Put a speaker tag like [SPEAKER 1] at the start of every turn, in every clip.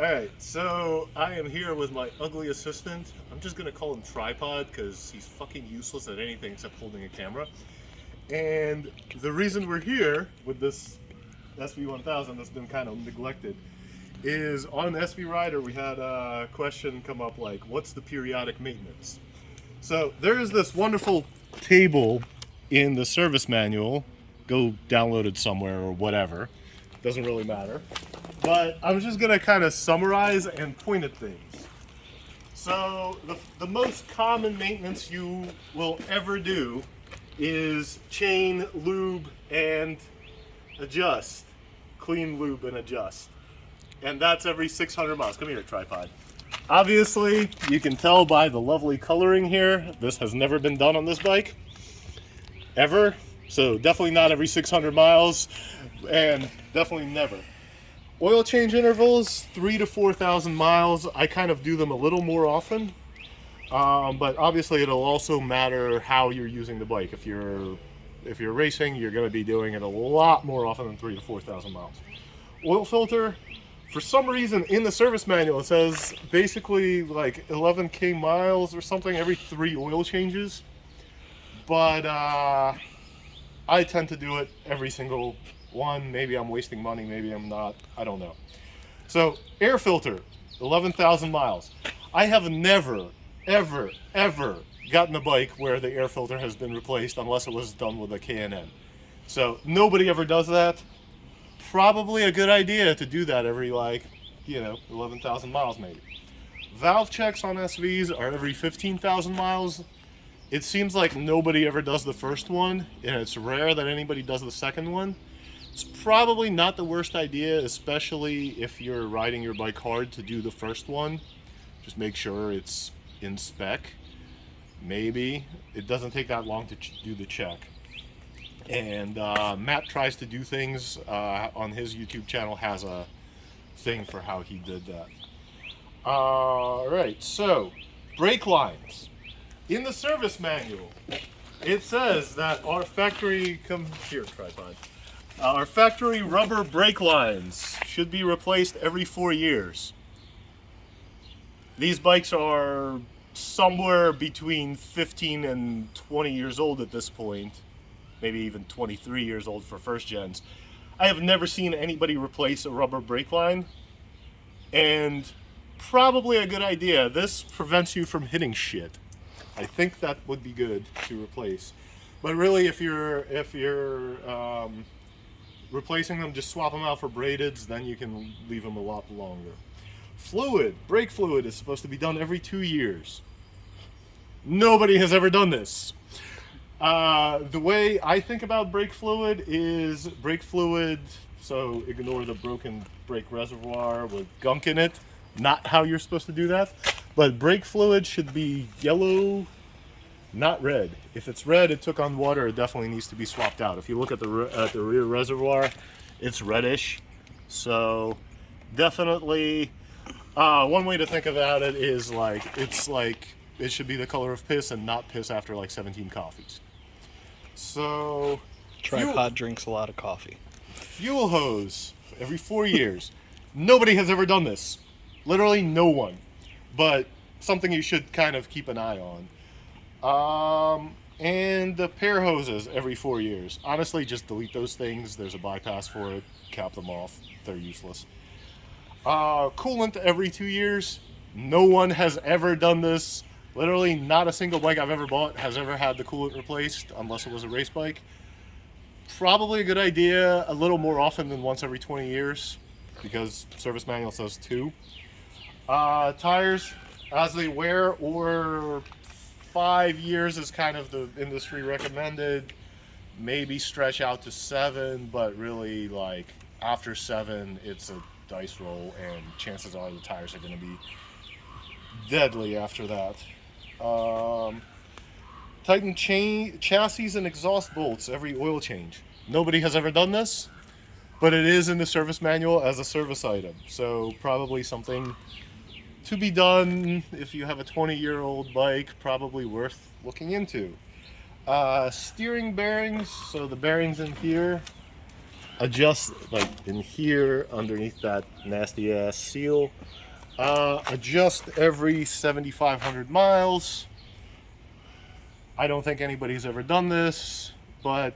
[SPEAKER 1] Alright, so I am here with my ugly assistant. I'm just gonna call him Tripod because he's fucking useless at anything except holding a camera. And the reason we're here with this sv1000 that's been kind of neglected is on SV Rider we had a question come up like, what's the periodic maintenance? So there is this wonderful table in the service manual. Go download it somewhere or whatever. Doesn't really matter. But I'm just going to kind of summarize and point at things. So the most common maintenance you will ever do is chain, lube, and adjust. Clean, lube, and adjust. And that's every 600 miles. Come here, Tripod. Obviously, you can tell by the lovely coloring here, this has never been done on this bike. Ever. So definitely not every 600 miles, and definitely never. Oil change intervals, 3,000 to 4,000 miles. I kind of do them a little more often, but obviously it'll also matter how you're using the bike. If you're racing, you're going to be doing it a lot more often than 3,000 to 4,000 miles. Oil filter, for some reason in the service manual it says basically like 11k miles or something every 3 oil changes, but I tend to do it every single one. Maybe I'm wasting money, maybe I'm not, I don't know. So air filter, 11,000 miles. I have never, ever gotten a bike where the air filter has been replaced unless it was done with a K&N. So nobody ever does that. Probably a good idea to do that every 11,000 miles maybe. Valve checks on SVs are every 15,000 miles. It seems like nobody ever does the first one, and it's rare that anybody does the second one. It's probably not the worst idea, especially if you're riding your bike hard, to do the first one. Just make sure it's in spec. Maybe. It doesn't take that long to do the check. And Matt tries to do things on his YouTube channel, has a thing for how he did that. Alright, so brake lines. In the service manual, it says that our factory, come here, Tripod. Our factory rubber brake lines should be replaced every 4 years. These bikes are somewhere between 15 and 20 years old at this point, maybe even 23 years old for first gens. I have never seen anybody replace a rubber brake line, and probably a good idea. This prevents you from hitting shit. I think that would be good to replace. But really, if you're replacing them, just swap them out for braideds, then you can leave them a lot longer. Fluid, brake fluid is supposed to be done every 2 years. Nobody has ever done this. The way I think about brake fluid is brake fluid, so ignore the broken brake reservoir with gunk in it. Not how you're supposed to do that. But brake fluid should be yellow, not red. If it's red, it took on water, it definitely needs to be swapped out. If you look at the rear reservoir, it's reddish. So definitely, one way to think about it is it should be the color of piss and not piss after like 17 coffees. So
[SPEAKER 2] Tripod drinks a lot of coffee.
[SPEAKER 1] Fuel hose every 4 years. Nobody has ever done this. Literally no one. But something you should kind of keep an eye on. And the pair hoses every 4 years. Honestly, just delete those things. There's a bypass for it. Cap them off. They're useless. Coolant every 2 years. No one has ever done this. Literally not a single bike I've ever bought has ever had the coolant replaced unless it was a race bike. Probably a good idea a little more often than once every 20 years because service manual says 2. Tires as they wear, or 5 years is kind of the industry recommended. Maybe stretch out to 7, but really like after 7 it's a dice roll, and chances are the tires are going to be deadly after that. Tighten chassis and exhaust bolts every oil change. Nobody has ever done this, but it is in the service manual as a service item, so probably something to be done if you have a 20-year-old bike, probably worth looking into. Steering bearings, so the bearings in here, adjust like in here underneath that nasty ass seal. Adjust every 7,500 miles. I don't think anybody's ever done this, but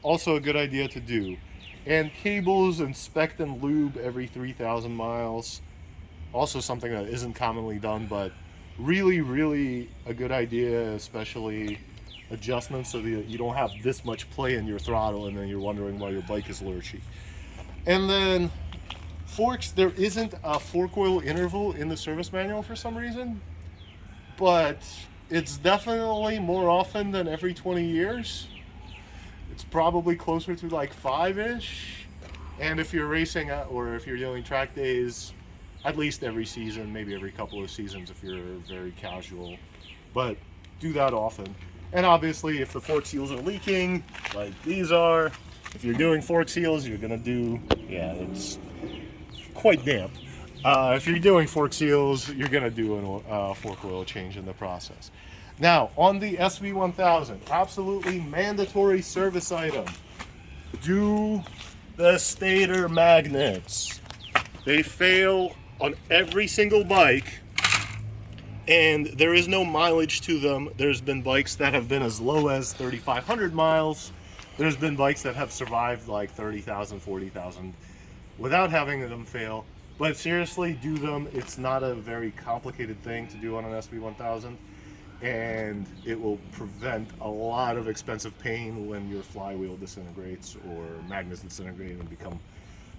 [SPEAKER 1] also a good idea to do. And cables, inspect and lube every 3,000 miles. Also something that isn't commonly done, but really a good idea, especially adjustments so that you don't have this much play in your throttle and then you're wondering why your bike is lurchy. And then forks, there isn't a fork oil interval in the service manual for some reason, but it's definitely more often than every 20 years. It's probably closer to like 5-ish. And if you're racing or if you're doing track days, at least every season, maybe every couple of seasons if you're very casual. But do that often. And obviously if the fork seals are leaking, like these are, if you're doing fork seals, you're gonna do, yeah, it's quite damp. If you're doing fork seals, you're gonna do a fork oil change in the process. Now, on the sv1000, absolutely mandatory service item. Do the stator magnets. They fail on every single bike, and there is no mileage to them. There's been bikes that have been as low as 3,500 miles. There's been bikes that have survived like 30,000, 40,000 without having them fail. But seriously, do them. It's not a very complicated thing to do on an sv1000, and it will prevent a lot of expensive pain when your flywheel disintegrates or magnets disintegrate and become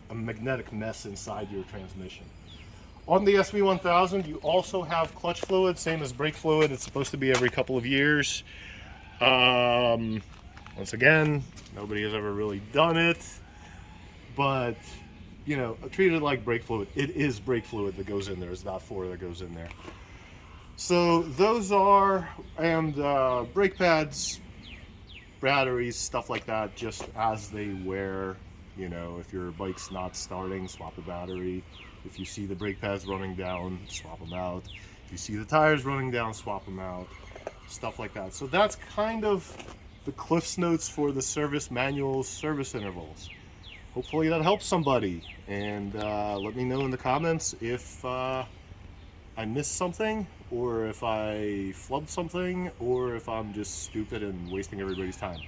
[SPEAKER 1] a magnetic mess inside your transmission. On the sv1000, you also have clutch fluid, same as brake fluid. It's supposed to be every couple of years. Once again, nobody has ever really done it, but you know, treat it like brake fluid. It is brake fluid that goes in there. It's not four that goes in there. So those are, and brake pads, batteries, stuff like that, just as they wear. You know, if your bike's not starting, swap a battery. If you see the brake pads running down, swap them out. If you see the tires running down, swap them out. Stuff like that. So that's kind of the Cliff's Notes for the service manual service intervals. Hopefully that helps somebody. And let me know in the comments if I missed something, or if I flubbed something, or if I'm just stupid and wasting everybody's time.